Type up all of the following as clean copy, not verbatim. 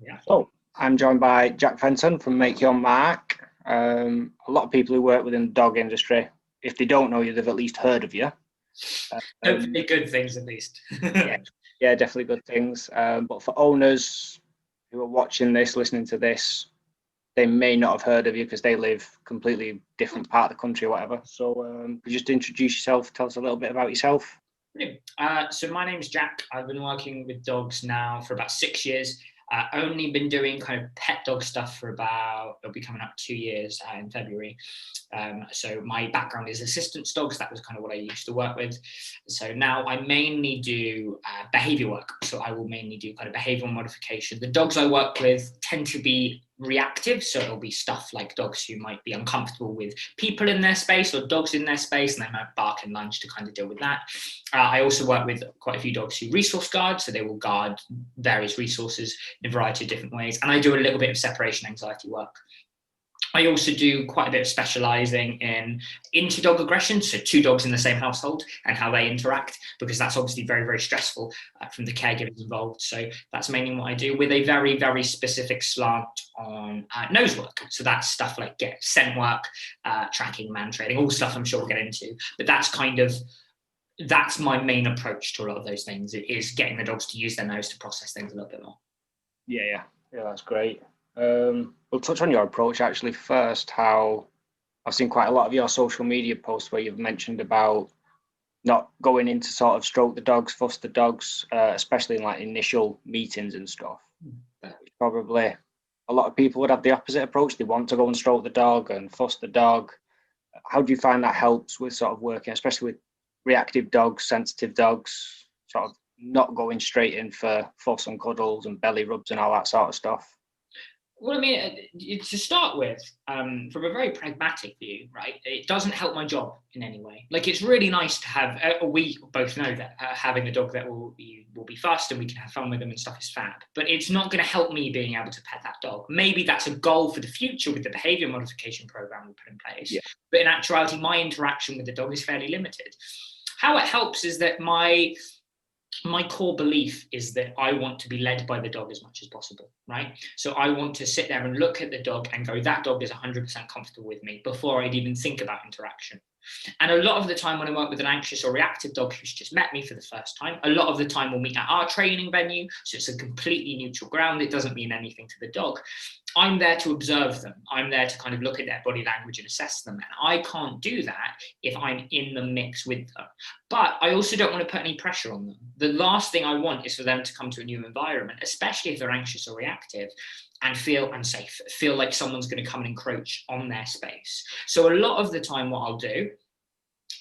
Yeah. So I'm joined by Jack Fenton from Make Your Mark. A lot of people who work within the dog industry, if they don't know you, they've at least heard of you. Hopefully good things at least. Yeah, yeah, definitely good things. But for owners who are watching this, listening to this, they may not have heard of you because they live completely different part of the country or whatever. So could you just introduce yourself, tell us a little bit about yourself. Brilliant. So my name's Jack. I've been working with dogs now for about 6 years. Only been doing kind of pet dog stuff for it'll be coming up 2 years in February. So my background is assistance dogs. That was kind of what I used to work with. So now I mainly do behavior work. So I will mainly do kind of behavioral modification. The dogs I work with tend to be reactive. So it'll be stuff like dogs who might be uncomfortable with people in their space or dogs in their space, and they might bark and lunge to kind of deal with that. I also work with quite a few dogs who resource guard. So they will guard various resources in a variety of different ways. And I do a little bit of separation anxiety work. I also do quite a bit of specializing in inter-dog aggression, so two dogs in the same household and how they interact, because that's obviously very, very stressful from the caregivers involved. So that's mainly what I do, with a very, very specific slant on nose work. So that's stuff like scent work, tracking, man trading, all stuff I'm sure we'll get into. But that's my main approach to a lot of those things. It is getting the dogs to use their nose to process things a little bit more. Yeah, that's great. We'll touch on your approach actually first. How I've seen quite a lot of your social media posts where you've mentioned about not going in to sort of stroke the dogs, fuss the dogs, especially in like initial meetings and stuff. Probably a lot of people would have the opposite approach. They want to go and stroke the dog and fuss the dog. How do you find that helps with sort of working, especially with reactive dogs, sensitive dogs, sort of not going straight in for fuss and cuddles and belly rubs and all that sort of stuff? Well, I mean, to start with, from a very pragmatic view, right, it doesn't help my job in any way. Like, it's really nice to have, we both know that having a dog that will be fast and we can have fun with them and stuff is fab, but it's not going to help me being able to pet that dog. Maybe that's a goal for the future with the behavior modification program we put in place. Yeah. But in actuality, my interaction with the dog is fairly limited. How it helps is that my core belief is that I want to be led by the dog as much as possible, right? So I want to sit there and look at the dog and go, that dog is 100% comfortable with me before I'd even think about interaction. And a lot of the time when I work with an anxious or reactive dog who's just met me for the first time, a lot of the time we'll meet at our training venue. So it's a completely neutral ground. It doesn't mean anything to the dog. I'm there to observe them. I'm there to kind of look at their body language and assess them. And I can't do that if I'm in the mix with them. But I also don't want to put any pressure on them. The last thing I want is for them to come to a new environment, especially if they're anxious or reactive, and feel unsafe, feel like someone's going to come and encroach on their space. So a lot of the time what I'll do,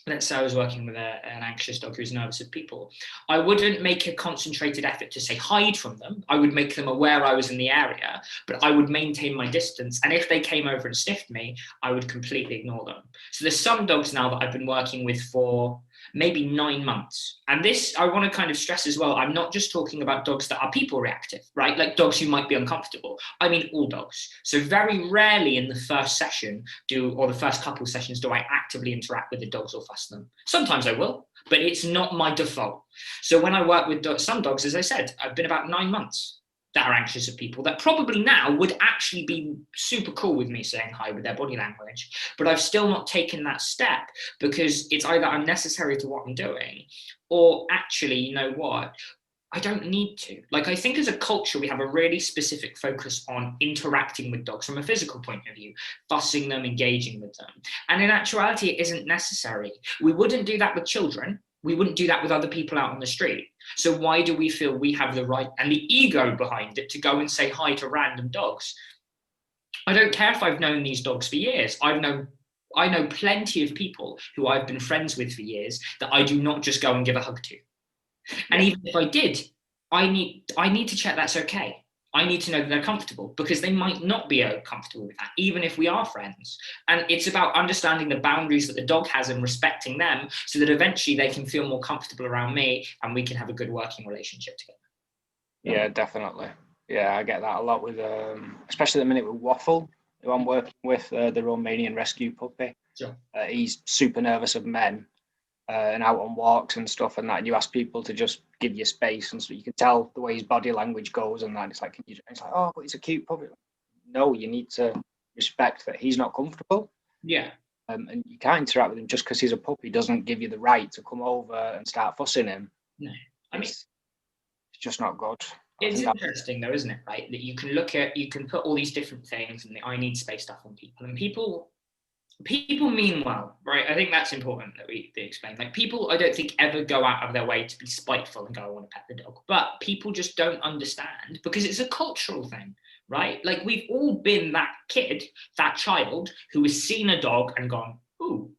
let's say I was working with an anxious dog who's nervous of people, I wouldn't make a concentrated effort to say hide from them. I would make them aware I was in the area, but I would maintain my distance. And if they came over and sniffed me, I would completely ignore them. So there's some dogs now that I've been working with for maybe 9 months. And this, I want to kind of stress as well, I'm not just talking about dogs that are people reactive, right? Like dogs who might be uncomfortable. I mean, all dogs. So very rarely in the first session or the first couple of sessions do I actively interact with the dogs or fuss them. Sometimes I will, but it's not my default. So when I work with some dogs, as I said, I've been about 9 months that are anxious of people that probably now would actually be super cool with me saying hi with their body language, but I've still not taken that step because it's either unnecessary to what I'm doing, or actually, you know what, I don't need to. Like, I think as a culture, we have a really specific focus on interacting with dogs from a physical point of view, fussing them, engaging with them. And in actuality, it isn't necessary. We wouldn't do that with children. We wouldn't do that with other people out on the street. So why do we feel we have the right and the ego behind it to go and say hi to random dogs? I don't care if I've known these dogs for years. I know plenty of people who I've been friends with for years that I do not just go and give a hug to. And even if I did, I need to check that's okay. I need to know that they're comfortable, because they might not be comfortable with that, even if we are friends. And it's about understanding the boundaries that the dog has and respecting them, so that eventually they can feel more comfortable around me and we can have a good working relationship together. Yeah, definitely. Yeah, I get that a lot with, especially at the minute with Waffle, who I'm working with, the Romanian rescue puppy. Sure. He's super nervous of men. and out on walks and stuff and that, and you ask people to just give you space, and so you can tell the way his body language goes and that. It's like, it's like, oh, but it's a cute puppy. No, you need to respect that he's not comfortable. Yeah. And you can't interact with him just because he's a puppy doesn't give you the right to come over and start fussing him. No, I mean, it's just not good. It's interesting though, isn't it? Right, that you can put all these different things and the I need space stuff on people, and people mean well, right? I think that's important that they explain. Like, people, I don't think ever go out of their way to be spiteful and go, I want to pet the dog. But people just don't understand because it's a cultural thing, right? Like, we've all been that kid, that child who has seen a dog and gone, ooh,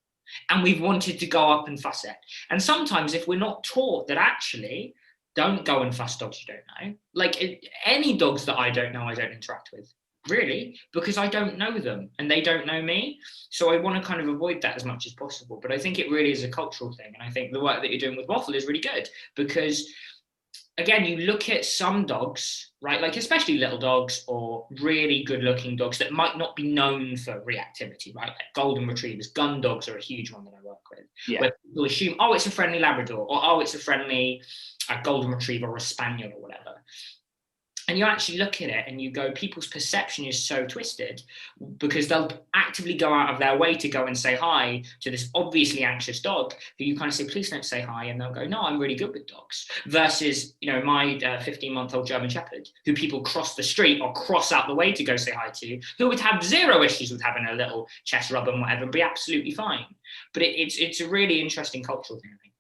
and we've wanted to go up and fuss it. And sometimes if we're not taught that actually, don't go and fuss dogs you don't know. Like, any dogs that I don't know, I don't interact with. Really, because I don't know them and they don't know me. So I want to kind of avoid that as much as possible. But I think it really is a cultural thing. And I think the work that you're doing with Waffle is really good because, again, you look at some dogs, right? Like, especially little dogs or really good looking dogs that might not be known for reactivity, right? Like golden retrievers, gun dogs are a huge one that I work with. Yeah. Where people assume, oh, it's a friendly Labrador, or oh, it's a friendly golden retriever or a spaniel or whatever. And you actually look at it and you go, people's perception is so twisted because they'll actively go out of their way to go and say hi to this obviously anxious dog who you kind of say, please don't say hi. And they'll go, no, I'm really good with dogs. Versus, my 15-month-old German Shepherd, who people cross the street or cross out the way to go say hi to, who would have zero issues with having a little chest rub and whatever and be absolutely fine. But it's a really interesting cultural thing, I think.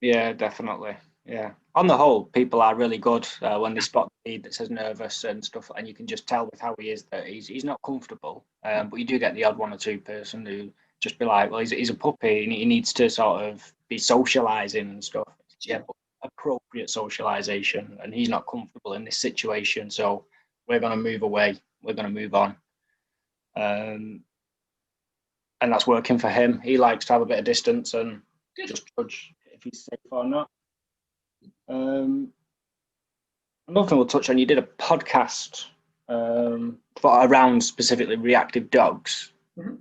Yeah, definitely. Yeah. On the whole, people are really good when they spot the lead that says nervous and stuff, and you can just tell with how he is that he's not comfortable. But you do get the odd one or two person who just be like, well, he's a puppy and he needs to sort of be socializing and stuff. Yeah, appropriate socialization, and he's not comfortable in this situation, so we're going to move away. We're going to move on. And that's working for him. He likes to have a bit of distance and just judge if he's safe or not. Another thing we'll touch on, you did a podcast around specifically reactive dogs. Mm-hmm.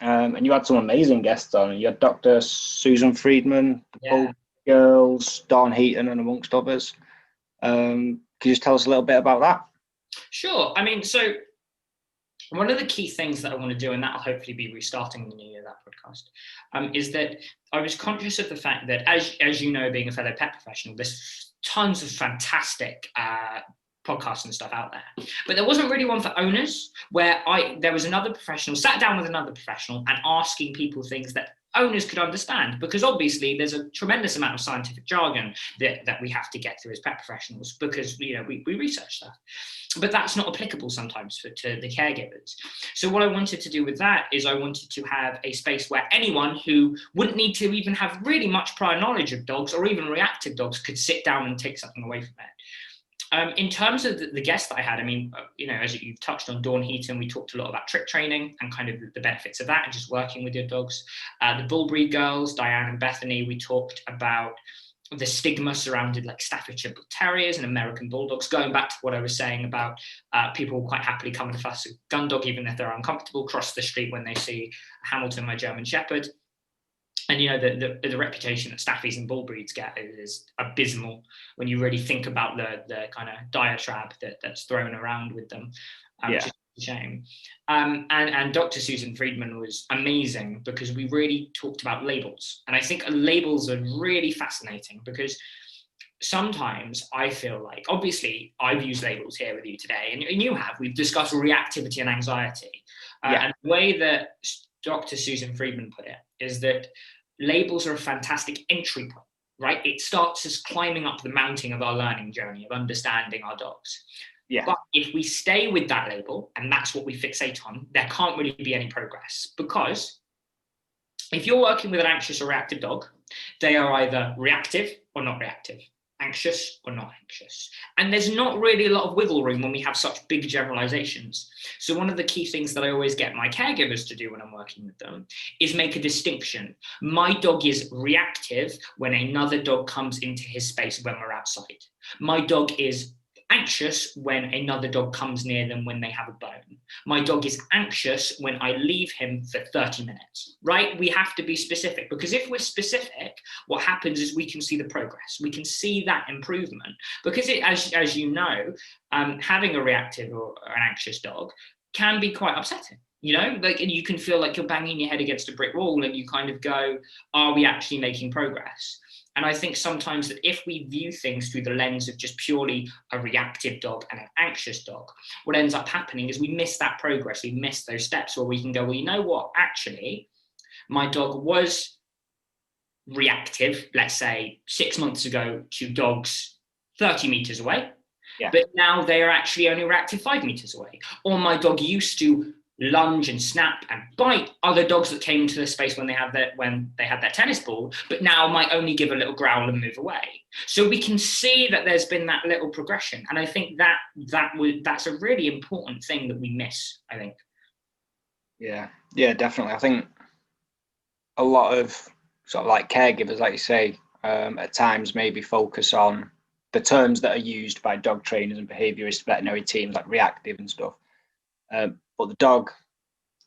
And you had some amazing guests on. You had Dr. Susan Friedman, the Bull Girls, Dawn Heaton, and amongst others. Could you just tell us a little bit about that? Sure. I mean, so one of the key things that I want to do, and that'll hopefully be restarting in the new year, that podcast, is that I was conscious of the fact that, as you know, being a fellow pet professional, there's tons of fantastic podcasts and stuff out there. But there wasn't really one for owners where there was another professional, sat down with another professional and asking people things that owners could understand, because obviously there's a tremendous amount of scientific jargon that we have to get through as pet professionals because we research stuff. But that's not applicable sometimes to the caregivers. So what I wanted to do with that is I wanted to have a space where anyone who wouldn't need to even have really much prior knowledge of dogs or even reactive dogs could sit down and take something away from it. In terms of the guests that I had, I mean, as you've touched on, Dawn Heaton, we talked a lot about trick training and kind of the benefits of that and just working with your dogs. The Bull Breed girls, Diane and Bethany, we talked about the stigma surrounded like Staffordshire Bull Terriers and American Bulldogs, going back to what I was saying about people quite happily coming to fuss a gun dog, even if they're uncomfortable, cross the street when they see Hamilton, my German Shepherd. And, the reputation that Staffies and Bull Breeds get is abysmal when you really think about the kind of diatribe that's thrown around with them, which is a shame. And Dr. Susan Friedman was amazing because we really talked about labels. And I think labels are really fascinating because sometimes I feel like, obviously, I've used labels here with you today, and you have. We've discussed reactivity and anxiety. And the way that Dr. Susan Friedman put it is that labels are a fantastic entry point, right? It starts us climbing up the mountain of our learning journey of understanding our dogs. Yeah. But if we stay with that label, and that's what we fixate on, there can't really be any progress, because if you're working with an anxious or reactive dog, they are either reactive or not reactive, anxious or not anxious. And there's not really a lot of wiggle room when we have such big generalizations. So one of the key things that I always get my caregivers to do when I'm working with them is make a distinction. My dog is reactive when another dog comes into his space when we're outside. My dog is anxious when another dog comes near them when they have a bone. My dog is anxious when I leave him for 30 minutes, right? We have to be specific, because if we're specific, what happens is we can see the progress. We can see that improvement, because as you know, having a reactive or an anxious dog can be quite upsetting. Like, and you can feel like you're banging your head against a brick wall, and you kind of go, are we actually making progress? And I think sometimes that if we view things through the lens of just purely a reactive dog and an anxious dog, what ends up happening is we miss that progress. We miss those steps where we can go, well, you know what, actually, my dog was reactive, let's say 6 months ago, to dogs 30 meters away. Yeah. But now they are actually only reactive 5 meters away. Or my dog used to lunge and snap and bite other dogs that came into the space when they had their tennis ball, but now might only give a little growl and move away. So we can see that there's been that little progression, and I think that's a really important thing that we miss, I think. Yeah, definitely. I think a lot of sort of like caregivers, like you say, at times maybe focus on the terms that are used by dog trainers and behaviourist veterinary teams, like reactive and stuff. But the dog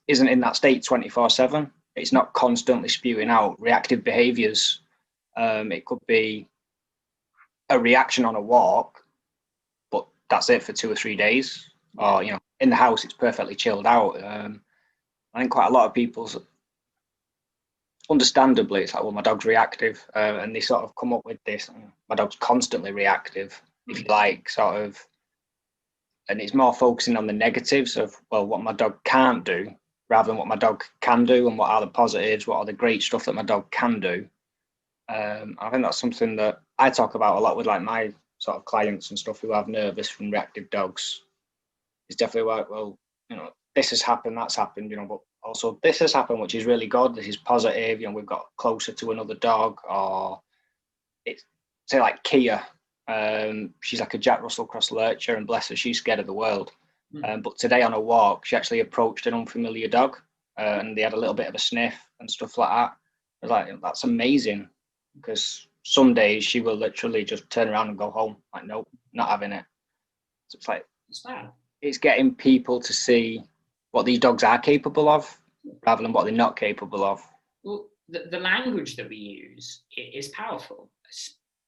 isn't in that state 24/7. It's not constantly spewing out reactive behaviours. It could be a reaction on a walk, but that's it for 2 or 3 days. Or, in the house, it's perfectly chilled out. I think quite a lot of people's, understandably, it's like, well, my dog's reactive, and they sort of come up with this, my dog's constantly reactive, if you like, sort of. And it's more focusing on the negatives of, well, what my dog can't do, rather than what my dog can do and what are the positives, what are the great stuff that my dog can do. I think that's something that I talk about a lot with like my sort of clients and stuff who have nervous from reactive dogs. It's definitely like, well, this has happened, that's happened, but also this has happened, which is really good. This is positive. We've got closer to another dog, or it's, say, like Kia. She's like a Jack Russell Cross Lurcher, and bless her, she's scared of the world. But today on a walk, she actually approached an unfamiliar dog, and they had a little bit of a sniff and stuff like that. I was like, that's amazing, because some days she will literally just turn around and go home. Like, nope, not having it. So it's like, it's getting people to see what these dogs are capable of, rather than what they're not capable of. Well, the language that we use is powerful,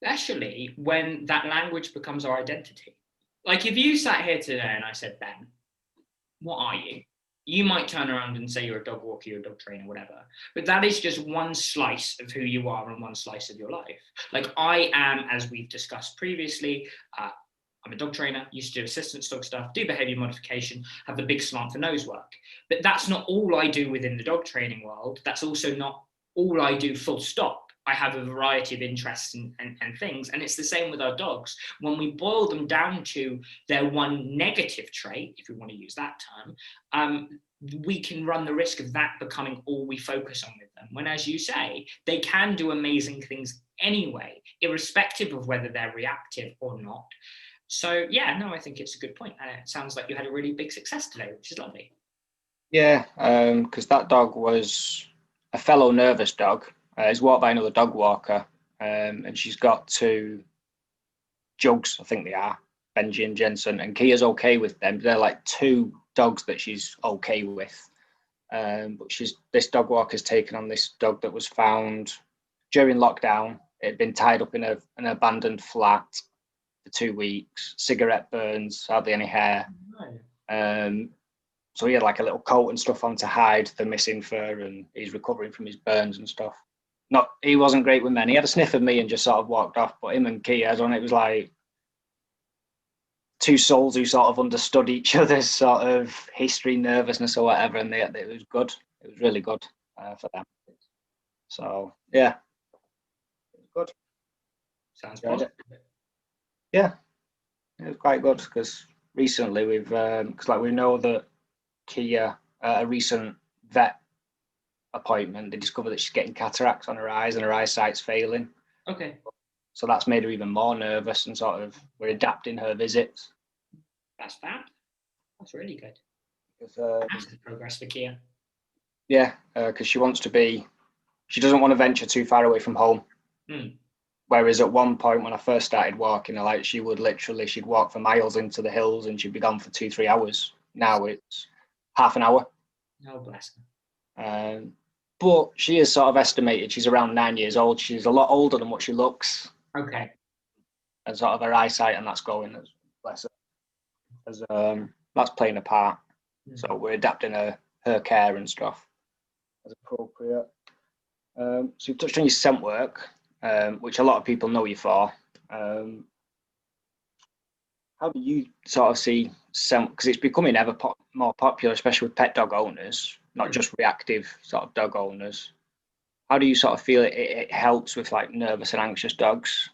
especially when that language becomes our identity. Like, if you sat here today and I said, Ben, what are you? You might turn around and say you're a dog walker, you're a dog trainer, whatever. But that is just one slice of who you are and one slice of your life. Like, I am, as we've discussed previously, I'm a dog trainer, used to do assistance dog stuff, do behavior modification, have the big slant for nose work. But that's not all I do within the dog training world. That's also not all I do, full stop. I have a variety of interests and things. And it's the same with our dogs. When we boil them down to their one negative trait, if we want to use that term, we can run the risk of that becoming all we focus on with them. When, as you say, they can do amazing things anyway, irrespective of whether they're reactive or not. So, yeah, no, I think it's a good point. And it sounds like you had a really big success today, which is lovely. Yeah, because that dog was a fellow nervous dog. He's walked by another dog walker, and she's got 2 jugs, I think they are, Benji and Jensen, and Kia's okay with them. They're like 2 dogs that she's okay with. But this dog walker's taken on this dog that was found during lockdown. It had been tied up in an abandoned flat for 2 weeks, cigarette burns, hardly any hair. So he had like a little coat and stuff on to hide the missing fur, and he's recovering from his burns and stuff. He wasn't great with men. He had a sniff of me and just sort of walked off. But him and Kia, it was like 2 souls who sort of understood each other's sort of history, nervousness, or whatever, and it was good. It was really good for them. So yeah, it was good. Sounds positive. Yeah, it was quite good, because recently we know that Kia, a recent vet appointment, they discovered that she's getting cataracts on her eyes and her eyesight's failing. Okay. So that's made her even more nervous, and sort of we're adapting her visits. That's fab. That's really good. Massive progress for Kia. Yeah, because she doesn't want to venture too far away from home. Whereas at one point when I first started walking, like she'd walk for miles into the hills and she'd be gone for 2-3 hours. Now it's half an hour. Oh, bless her. But she is sort of estimated, she's around 9 years old. She's a lot older than what she looks. Okay. And sort of her eyesight, and that's going, bless her, as that's playing a part. So we're adapting her care and stuff as appropriate. So you've touched on your scent work, which a lot of people know you for. How do you sort of see scent? Because it's becoming ever more popular, especially with pet dog owners, not just reactive sort of dog owners. How do you sort of feel it helps with like nervous and anxious dogs?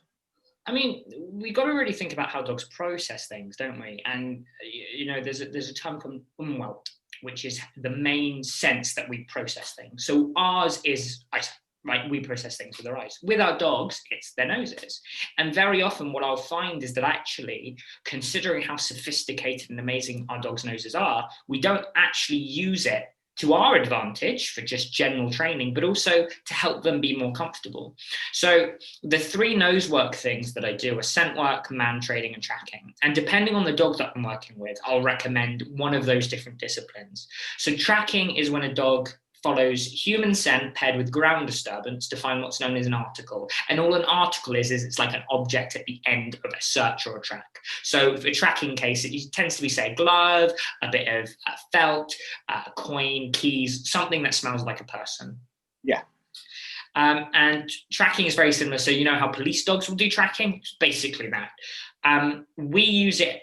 I mean, we got to really think about how dogs process things, don't we? And you know, there's a term called umwelt, which is the main sense that we process things. So ours is eyesight, right? We process things with our eyes. With our dogs, it's their noses. And very often what I'll find is that actually, considering how sophisticated and amazing our dogs' noses are, we don't actually use it to our advantage for just general training, but also to help them be more comfortable. So the 3 nose work things that I do are scent work, man training, and tracking. And depending on the dog that I'm working with, I'll recommend one of those different disciplines. So tracking is when a dog follows human scent paired with ground disturbance to find what's known as an article. And all an article is it's like an object at the end of a search or a track. So for a tracking case, it tends to be, say, a glove, a bit of felt, a coin, keys, something that smells like a person. Yeah. And tracking is very similar. So you know how police dogs will do tracking? It's basically that. We use it,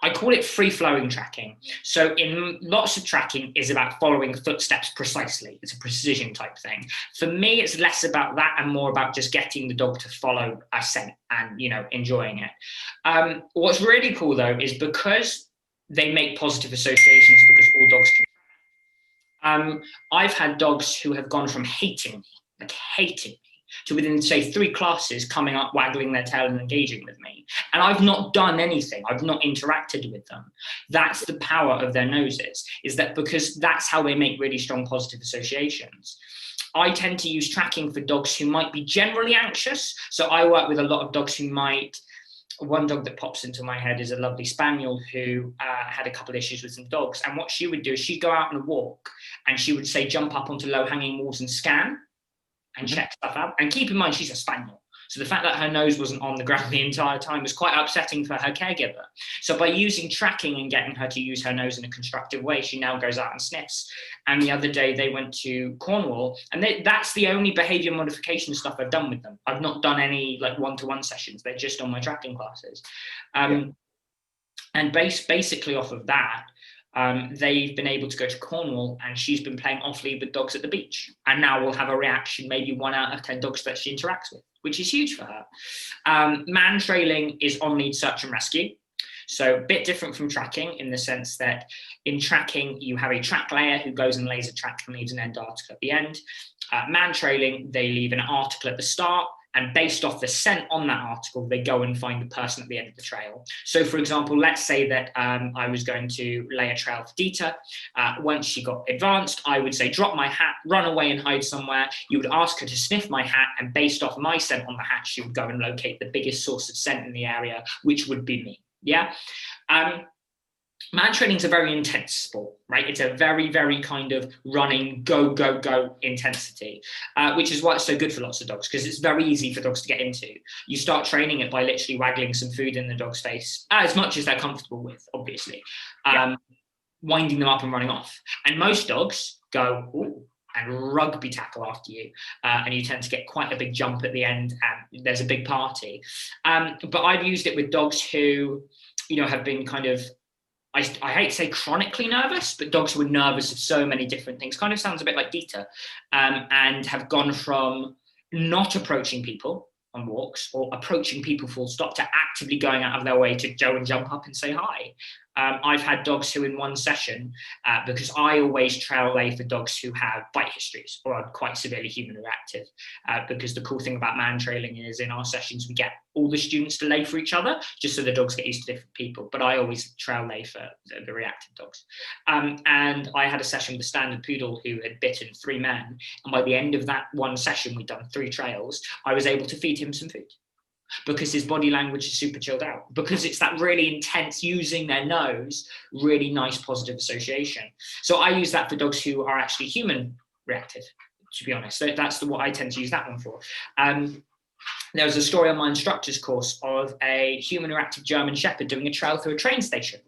I call it free-flowing tracking. So in lots of tracking is about following footsteps precisely. It's a precision type thing. For me, it's less about that and more about just getting the dog to follow a scent and, you know, enjoying it. What's really cool though is because they make positive associations, because all dogs can. I've had dogs who have gone from hating me, like hating me, to within, say, 3 classes coming up, waggling their tail and engaging with me. And I've not done anything. I've not interacted with them. That's the power of their noses, is that because that's how they make really strong positive associations. I tend to use tracking for dogs who might be generally anxious. So I work with a lot of dogs who might, one dog that pops into my head is a lovely spaniel who had a couple of issues with some dogs. And what she would do is she'd go out on a walk and she would say, jump up onto low hanging walls and scan and check stuff out. And keep in mind, she's a spaniel. So the fact that her nose wasn't on the ground the entire time was quite upsetting for her caregiver. So by using tracking and getting her to use her nose in a constructive way, she now goes out and sniffs. And the other day they went to Cornwall, and that's the only behavior modification stuff I've done with them. I've not done any like one-to-one sessions. They're just on my tracking classes. And basically off of that, they've been able to go to Cornwall and she's been playing off lead with dogs at the beach. And now we'll have a reaction, maybe 1 out of 10 dogs that she interacts with, which is huge for her. Man trailing is on lead search and rescue. So a bit different from tracking in the sense that in tracking, you have a track layer who goes and lays a track and leaves an end article at the end. Man trailing, they leave an article at the start, and based off the scent on that article, they go and find the person at the end of the trail. So for example, let's say that I was going to lay a trail for Dita. Once she got advanced, I would say, drop my hat, run away and hide somewhere. You would ask her to sniff my hat, and based off my scent on the hat, she would go and locate the biggest source of scent in the area, which would be me, yeah? Man training is a very intense sport, right? It's a very, very kind of running, go, go, go intensity, which is why it's so good for lots of dogs, because it's very easy for dogs to get into. You start training it by literally waggling some food in the dog's face, as much as they're comfortable with, obviously, winding them up and running off. And most dogs go, ooh, and rugby tackle after you, and you tend to get quite a big jump at the end, and there's a big party. But I've used it with dogs who, you know, have been kind of, I hate to say chronically nervous, but dogs who are nervous of so many different things. Kind of sounds a bit like Dita, and have gone from not approaching people on walks or approaching people full stop to actively going out of their way to go and jump up and say hi. I've had dogs who in one session, because I always trail lay for dogs who have bite histories or are quite severely human reactive, because the cool thing about man trailing is in our sessions we get all the students to lay for each other, just so the dogs get used to different people, but I always trail lay for the reactive dogs. And I had a session with a standard poodle who had bitten 3 men, and by the end of that one session, we'd done 3 trails, I was able to feed him some food, because his body language is super chilled out, because it's that really intense using their nose, really nice positive association. So I use that for dogs who are actually human reactive, to be honest. So that's what I tend to use that one for. There was a story on my instructor's course of a human reactive German Shepherd doing a trail through a train station.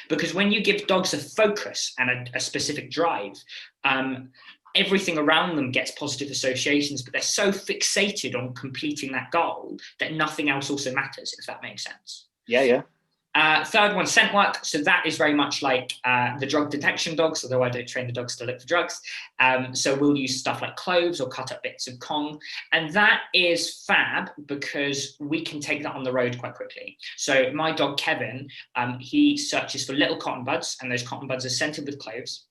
Because when you give dogs a focus and a specific drive, everything around them gets positive associations, but they're so fixated on completing that goal that nothing else also matters, if that makes sense. Yeah. Third one, scent work. So that is very much like the drug detection dogs, although I don't train the dogs to look for drugs. So we'll use stuff like cloves or cut up bits of Kong. And that is fab because we can take that on the road quite quickly. So my dog, Kevin, he searches for little cotton buds, and those cotton buds are scented with cloves.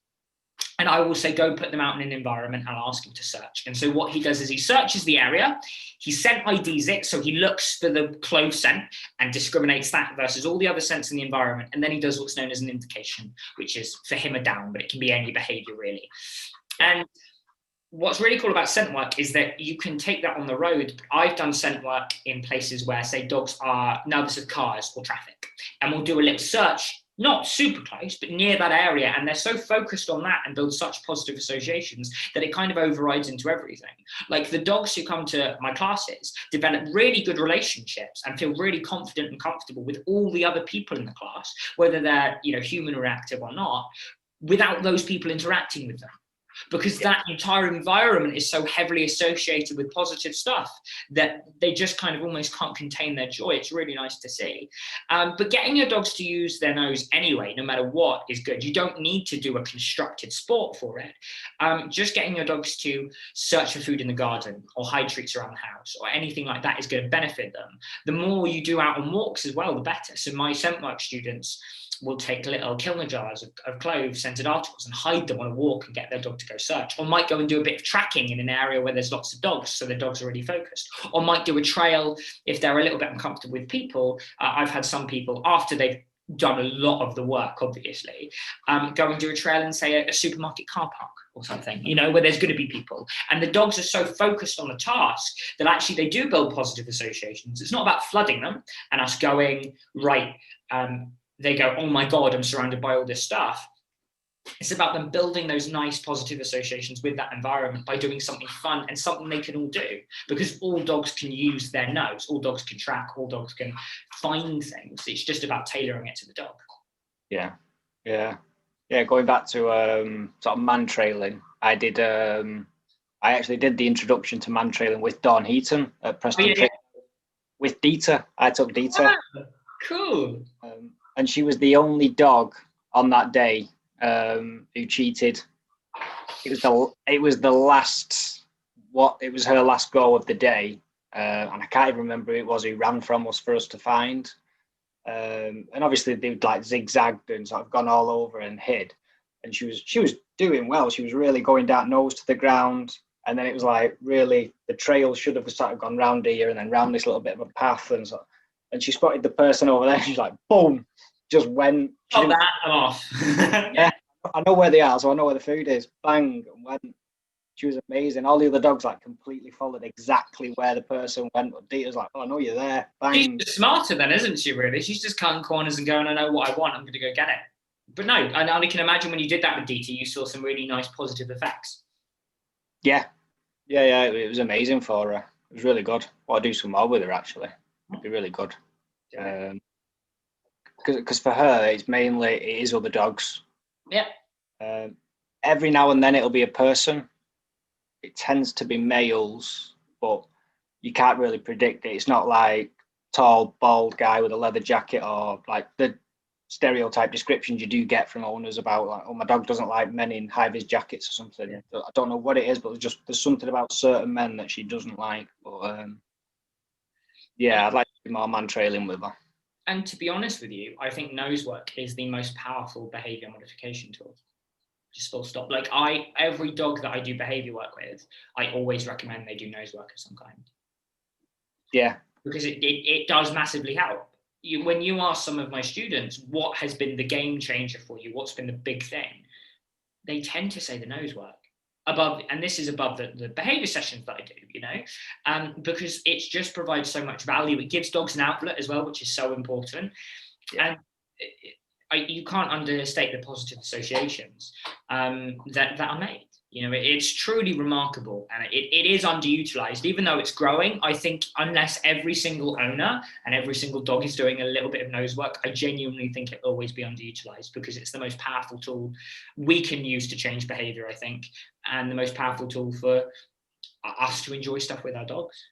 And I will say, go put them out in an environment and I'll ask him to search. And so what he does is he searches the area, he scent IDs it, so he looks for the clove scent and discriminates that versus all the other scents in the environment. And then he does what's known as an indication, which is for him a down, but it can be any behavior really. And what's really cool about scent work is that you can take that on the road. I've done scent work in places where, say, dogs are nervous of cars or traffic, and we'll do a little search, not super close, but near that area. And they're so focused on that and build such positive associations that it kind of overrides into everything. Like the dogs who come to my classes develop really good relationships and feel really confident and comfortable with all the other people in the class, whether they're, human reactive or not, without those people interacting with them. Because that entire environment is so heavily associated with positive stuff that they just kind of almost can't contain their joy. It's really nice to see. But getting your dogs to use their nose anyway, no matter what, is good. You don't need to do a constructed sport for it. Just getting your dogs to search for food in the garden or hide treats around the house or anything like that is going to benefit them. The more you do out on walks as well, the better. So my scent work students will take little Kilner jars of clove scented articles and hide them on a walk and get their dog to go search, or might go and do a bit of tracking in an area where there's lots of dogs, so the dog's already focused, or might do a trail if they're a little bit uncomfortable with people. I've had some people, after they've done a lot of the work, obviously, go and do a trail in, say, a supermarket car park or something, where there's going to be people. And the dogs are so focused on the task that actually they do build positive associations. It's not about flooding them and us going, right, they go, oh my God, I'm surrounded by all this stuff. It's about them building those nice positive associations with that environment by doing something fun and something they can all do, because all dogs can use their nose, all dogs can track, all dogs can find things. It's just about tailoring it to the dog. Yeah. Going back to sort of man trailing, I actually did the introduction to man trailing with Dawn Heaton at Preston with Dieter. I took Dieter. Oh, cool. And she was the only dog on that day who cheated. It was her last go of the day, and I can't even remember who it was who ran from us for us to find. And obviously they'd like zigzagged and sort of gone all over and hid. And she was doing well. She was really going down nose to the ground. And then it was like, really, the trail should have sort of gone round here and then round this little bit of a path and so. And she spotted the person over there. She's like, boom, just went. Got that off. Yeah, I know where they are, so I know where the food is. Bang, and went. She was amazing. All the other dogs like completely followed exactly where the person went. But Dita's like, oh, I know you're there. Bang. She's just smarter then, isn't she, really? She's just cutting corners and going, I know what I want, I'm going to go get it. But no, I can imagine when you did that with Dita, you saw some really nice positive effects. Yeah, it was amazing for her. It was really good. I want to do some more with her, actually. It'd be really good. Because for her, it is other dogs. Yeah. Every now and then it'll be a person. It tends to be males, but you can't really predict it. It's not like tall, bald guy with a leather jacket or like the stereotype descriptions you do get from owners about like, oh, my dog doesn't like men in high-vis jackets or something. Yeah. I don't know what it is, but there's something about certain men that she doesn't like. But I'd like to be more man trailing with her. And to be honest with you, I think nose work is the most powerful behavior modification tool. Just full stop. Like every dog that I do behavior work with, I always recommend they do nose work of some kind. Yeah. Because it does massively help. When you ask some of my students, what has been the game changer for you? What's been the big thing? They tend to say the nose work. And this is above the behavior sessions that I do, because it just provides so much value. It gives dogs an outlet as well, which is so important. Yeah. And you can't understate the positive associations that are made. It's truly remarkable, and it is underutilized, even though it's growing. I think unless every single owner and every single dog is doing a little bit of nose work, I genuinely think it'll always be underutilized, because it's the most powerful tool we can use to change behavior, I think, and the most powerful tool for us to enjoy stuff with our dogs.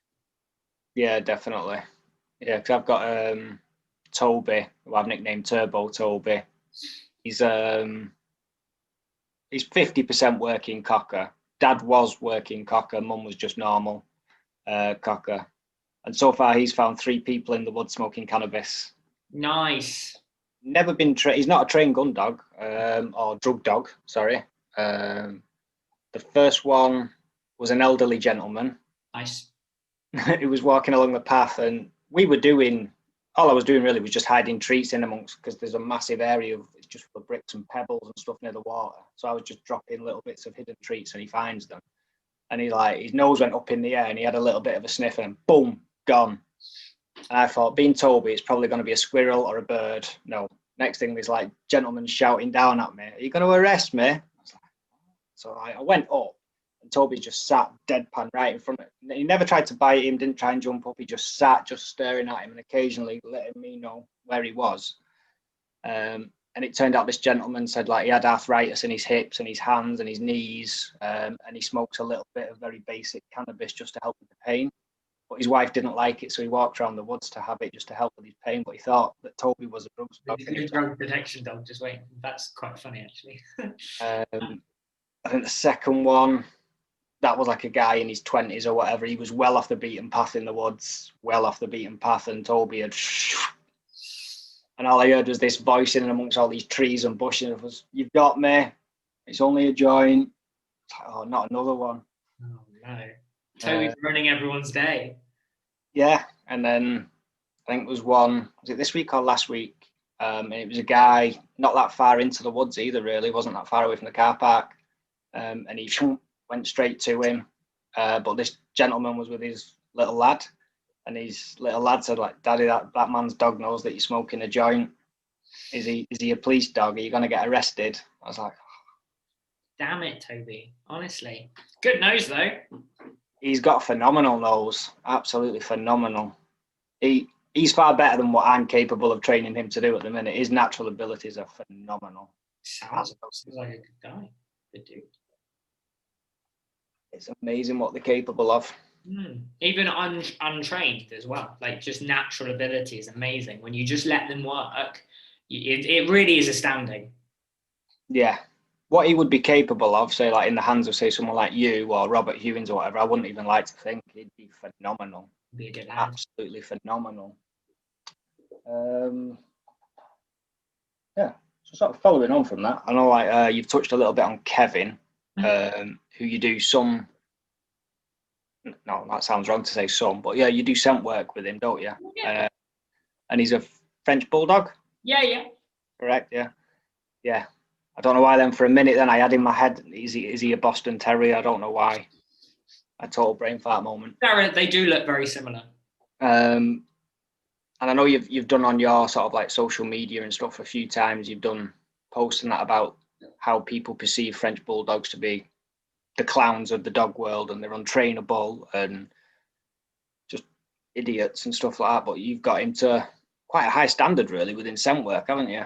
Yeah, definitely. Yeah, because I've got Toby, who I've nicknamed Turbo Toby. He's 50% working cocker. Dad was working cocker, mum was just normal cocker. And so far he's found 3 people in the woods smoking cannabis. Nice. Never been he's not a trained gun dog, or drug dog, sorry. The first one was an elderly gentleman. Nice. He was walking along the path, and all I was doing really was just hiding treats in amongst, because there's a massive area of it's just full of bricks and pebbles and stuff near the water. So I was just dropping little bits of hidden treats, and he finds them. And his nose went up in the air, and he had a little bit of a sniff, and boom, gone. And I thought, being Toby, it's probably going to be a squirrel or a bird. No. Next thing, there's like gentlemen shouting down at me, "Are you going to arrest me?" I was like, so I went up, and Toby just sat deadpan right in front of him. He never tried to bite him, didn't try and jump up. He just sat, just staring at him, and occasionally letting me know where he was. And it turned out this gentleman said like he had arthritis in his hips and his hands and his knees, and he smokes a little bit of very basic cannabis just to help with the pain. But his wife didn't like it, so he walked around the woods to have it just to help with his pain. But he thought that Toby was a drug dog. Drug detection dog, just wait. That's quite funny, actually. I think the second one, that was like a guy in his 20s or whatever. He was well off the beaten path in the woods, well off the beaten path, and Toby had... And all I heard was this voice in amongst all these trees and bushes. It was, "You've got me. It's only a joint." Oh, not another one. Oh, no. Toby's ruining everyone's day. Yeah, and then I think it was it this week or last week? And it was a guy not that far into the woods either, really. Wasn't that far away from the car park. And he went straight to him. But this gentleman was with his little lad. And his little lad said, like, "Daddy, that man's dog knows that you're smoking a joint. Is he a police dog? Are you going to get arrested?" I was like, damn it, Toby. Honestly. Good nose, though. He's got a phenomenal nose. Absolutely phenomenal. He's far better than what I'm capable of training him to do at the minute. His natural abilities are phenomenal. Sounds like a good guy. Good dude. It's amazing what they're capable of. Even untrained as well. Like, just natural ability is amazing. When you just let them work, it really is astounding. Yeah. What he would be capable of, say, like in the hands of, say, someone like you or Robert Hewins or whatever, I wouldn't even like to think. He'd be phenomenal. Be a good lad. Absolutely phenomenal. Yeah. So sort of following on from that, I know like you've touched a little bit on Kevin, who you do some... No, that sounds wrong to say some, but yeah, you do scent work with him, don't you? Yeah. And he's a French bulldog? Yeah. Correct, yeah. Yeah. I don't know why then for a minute then I had in my head, is he a Boston Terrier? I don't know why. A total brain fart moment. They do look very similar. And I know you've done on your sort of like social media and stuff a few times, you've done posts and that about how people perceive French bulldogs to be the clowns of the dog world, and they're untrainable and just idiots and stuff like that. But you've got him to quite a high standard really within scent work, haven't you?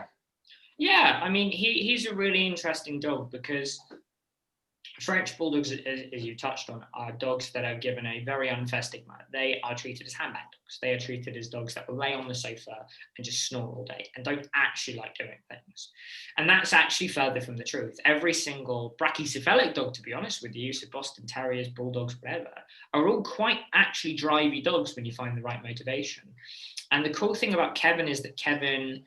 Yeah, I mean, he's a really interesting dog because French bulldogs, as you touched on, are dogs that are given a very unfair stigma. They are treated as handbag dogs. They are treated as dogs that will lay on the sofa and just snore all day and don't actually like doing things. And that's actually further from the truth. Every single brachycephalic dog, to be honest with you, so Boston Terriers, Bulldogs, whatever, are all quite actually drivey dogs when you find the right motivation. And the cool thing about Kevin is that Kevin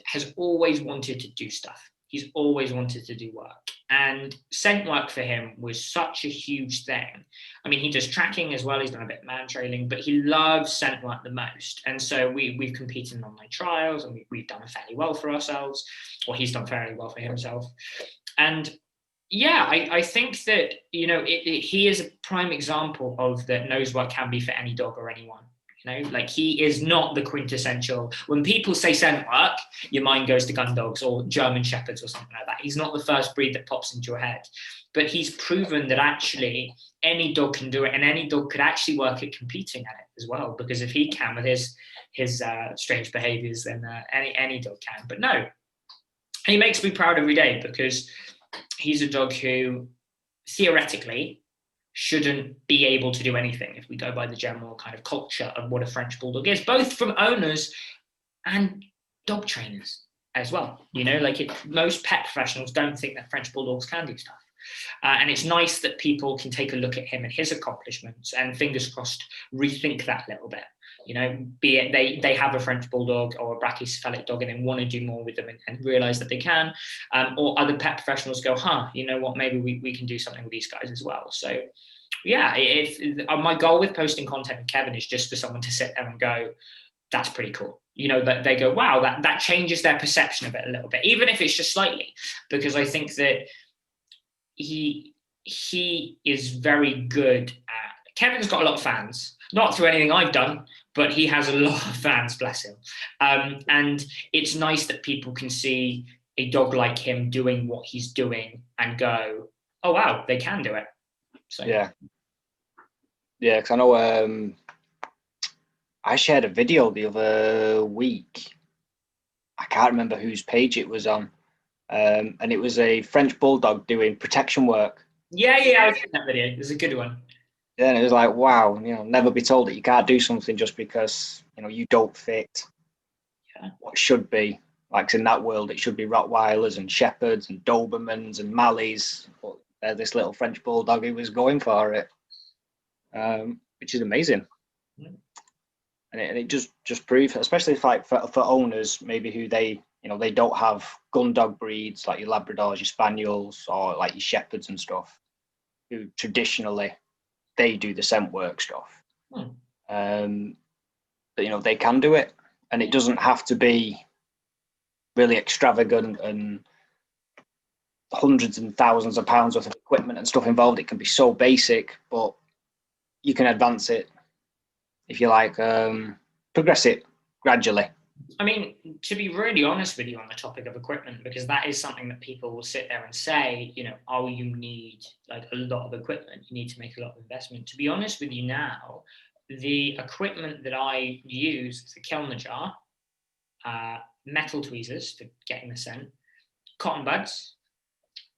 has always wanted to do stuff. He's always wanted to do work. And scent work for him was such a huge thing. I mean, he does tracking as well. He's done a bit of man trailing, but he loves scent work the most. And so we've competed in online trials, and we've done fairly well for ourselves, or he's done fairly well for himself. And yeah, I think that, you know, he is a prime example of that nose work can be for any dog or anyone. You know, like he is not the quintessential. When people say scent work, your mind goes to gun dogs or German shepherds or something like that. He's not the first breed that pops into your head, but he's proven that actually any dog can do it, and any dog could actually work at competing at it as well. Because if he can with his strange behaviors, then any dog can. But no, he makes me proud every day because he's a dog who theoretically shouldn't be able to do anything if we go by the general kind of culture of what a French bulldog is, both from owners and dog trainers as well. You know, like most pet professionals don't think that French bulldogs can do stuff. And it's nice that people can take a look at him and his accomplishments and, fingers crossed, rethink that a little bit. You know, be it they have a French bulldog or a brachycephalic dog and they want to do more with them and realize that they can, or other pet professionals go, you know what, maybe we can do something with these guys as well. So yeah, my goal with posting content with Kevin is just for someone to sit there and go, that's pretty cool. You know, that they go, wow, that changes their perception of it a little bit, even if it's just slightly, because I think that he is very good at, Kevin's got a lot of fans, not through anything I've done, but he has a lot of fans, bless him. And it's nice that people can see a dog like him doing what he's doing and go, oh, wow, they can do it. So yeah, because I know I shared a video the other week. I can't remember whose page it was on. And it was a French bulldog doing protection work. Yeah, I've seen that video. It was a good one. Yeah, and it was like, wow, you know, never be told that you can't do something just because, you know, you don't fit what should be. Like in that world, it should be Rottweilers and Shepherds and Dobermans and Malleys. But this little French bulldog, he was going for it, which is amazing. Yeah. And it just proves, especially if, like for owners maybe who they don't have gun dog breeds like your Labradors, your Spaniels, or like your Shepherds and stuff, who traditionally they do the scent work stuff. But you know, they can do it, and it doesn't have to be really extravagant and hundreds and thousands of pounds worth of equipment and stuff involved. It can be so basic, but you can advance it if you like, progress it gradually. I mean, to be really honest with you on the topic of equipment, because that is something that people will sit there and say, you know, oh, you need like a lot of equipment, you need to make a lot of investment. To be honest with you now, the equipment that I use is a Kellner jar, metal tweezers for getting the scent, cotton buds.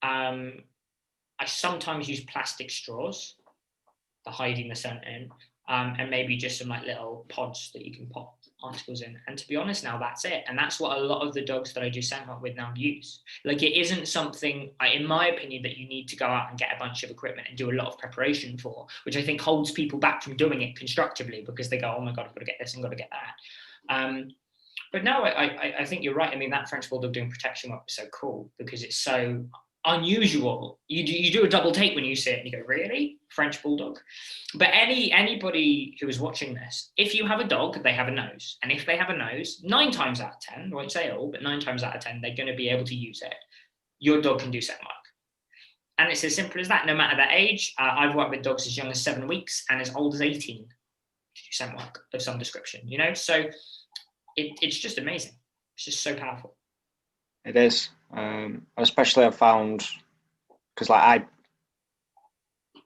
I sometimes use plastic straws for hiding the scent in, and maybe just some like little pods that you can pop articles in. And to be honest now, that's it. And that's what a lot of the dogs that I do scent work with now use. Like it isn't something, in my opinion, that you need to go out and get a bunch of equipment and do a lot of preparation for, which I think holds people back from doing it constructively because they go, oh my God, I've got to get this and got to get that. But no, I think you're right. I mean, that French Bulldog doing protection work is so cool because it's so unusual. You do a double take when you see it and you go, really? French Bulldog? But anybody who is watching this, if you have a dog, they have a nose. And if they have a nose, 9 times out of 10, I won't say all, but 9 times out of 10, they're going to be able to use it. Your dog can do scent work. And it's as simple as that, no matter their age. I've worked with dogs as young as 7 weeks and as old as 18 to do scent work of some description, you know? So it's just amazing. It's just so powerful. It is. Especially I've found, because like I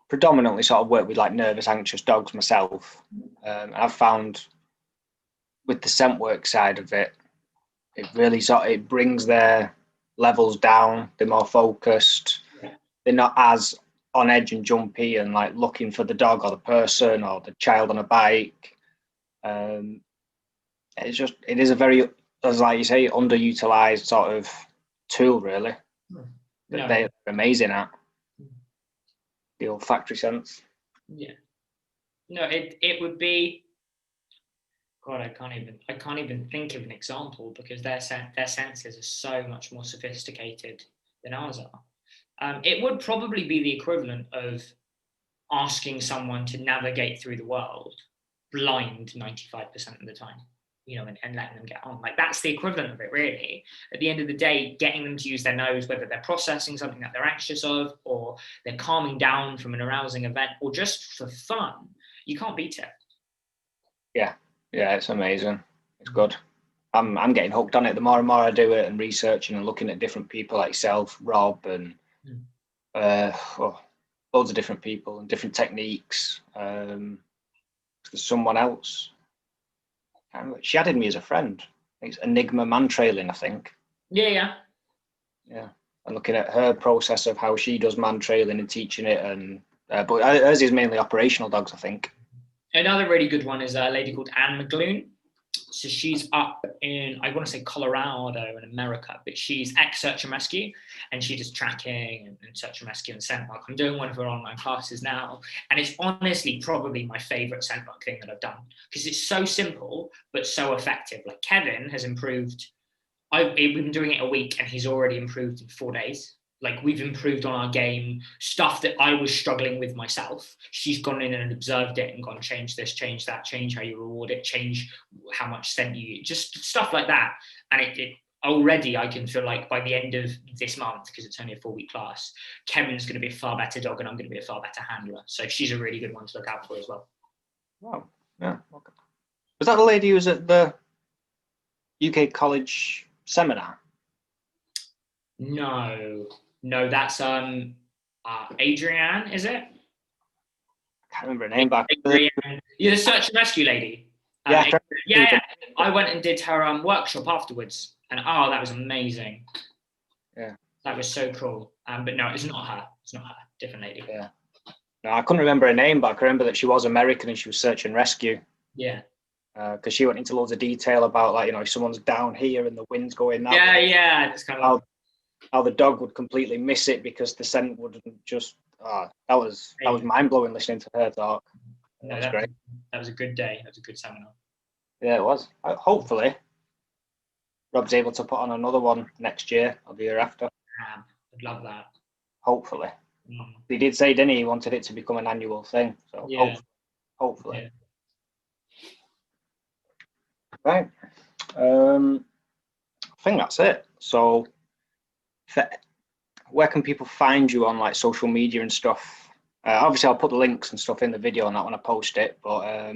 predominantly sort of work with like nervous, anxious dogs myself. I've found with the scent work side of it, it really it brings their levels down. They're more focused. They're not as on edge and jumpy and like looking for the dog or the person or the child on a bike. It is a very, as like you say, underutilized sort of tool, really. That they're amazing at. The olfactory sense. Yeah. No, it would be. God, I can't even think of an example because their senses are so much more sophisticated than ours are. It would probably be the equivalent of asking someone to navigate through the world blind 95% of the time, you know, and letting them get on. Like, that's the equivalent of it, really. At the end of the day, getting them to use their nose, whether they're processing something that they're anxious of, or they're calming down from an arousing event, or just for fun, you can't beat it. Yeah, it's amazing. It's good. I'm getting hooked on it. The more and more I do it and researching and looking at different people like yourself, Rob, and loads of different people and different techniques. There's someone else. She added me as a friend. It's Enigma Man Trailing, I think. Yeah. And looking at her process of how she does man trailing and teaching it, and but hers is mainly operational dogs, I think. Another really good one is a lady called Anne McGloon. So she's up in, I want to say Colorado in America, but she's ex-search and rescue, and she does tracking and search and rescue and scent work. I'm doing one of her online classes now, and it's honestly probably my favorite scent work thing that I've done because it's so simple but so effective. Like, Kevin has improved. We've been doing it a week, and he's already improved in 4 days. Like, we've improved on our game, stuff that I was struggling with myself. She's gone in and observed it and gone, change this, change that, change how you reward it, change how much scent you, just stuff like that. And it already, I can feel like by the end of this month, because it's only a 4-week class, Kevin's going to be a far better dog and I'm going to be a far better handler. So she's a really good one to look out for as well. Wow. Yeah. Okay. Was that the lady who was at the UK college seminar? No, that's Adrienne, is it? I can't remember her name, but you're the search and rescue lady. Yeah. I went and did her workshop afterwards, and that was amazing. Yeah, that was so cool. But no, it's not her. Different lady. Yeah. No, I couldn't remember her name, but I can remember that she was American and she was search and rescue. Yeah. Because she went into loads of detail about, like, you know, if someone's down here and the wind's going that way. Yeah. It's kind of how the dog would completely miss it because the scent wouldn't just. That was mind blowing listening to her talk. No, that was great. That was a good day. That was a good seminar. Yeah, it was. Hopefully, Rob's able to put on another one next year or the year after. I'd love that. Hopefully. He did say, didn't he? He wanted it to become an annual thing. So yeah. Hopefully. Yeah. Right. I think that's it. So, where can people find you on, like, social media and stuff? Obviously, I'll put the links and stuff in the video on that when I post it. But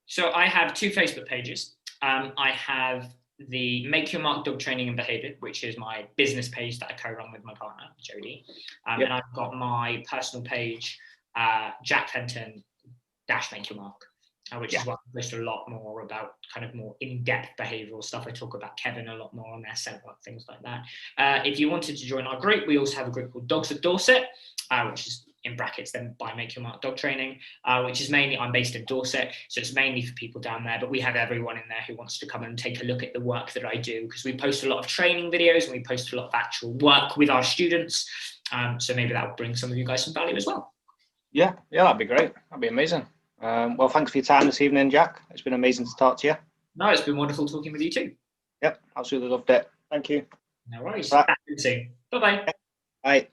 so I have 2 Facebook pages. I have the Make Your Mark Dog Training and Behavior, which is my business page that I co-run with my partner, Jodie. And I've got my personal page, Jack Fenton -- Make Your Mark, which is what I post a lot more about kind of more in-depth behavioral stuff. I talk about Kevin a lot more on their scent work, things like that. If you wanted to join our group, we also have a group called Dogs of Dorset, which is in brackets then by Make Your Mark Dog Training, which is mainly, I'm based in Dorset, so it's mainly for people down there, but we have everyone in there who wants to come and take a look at the work that I do, because we post a lot of training videos and we post a lot of actual work with our students, so maybe that will bring some of you guys some value as well. Yeah, that'd be great. That'd be amazing. Well, thanks for your time this evening, Jack. It's been amazing to talk to you. No, it's been wonderful talking with you too. Yep, absolutely loved it. Thank you. No worries. Back soon. Bye-bye. Bye.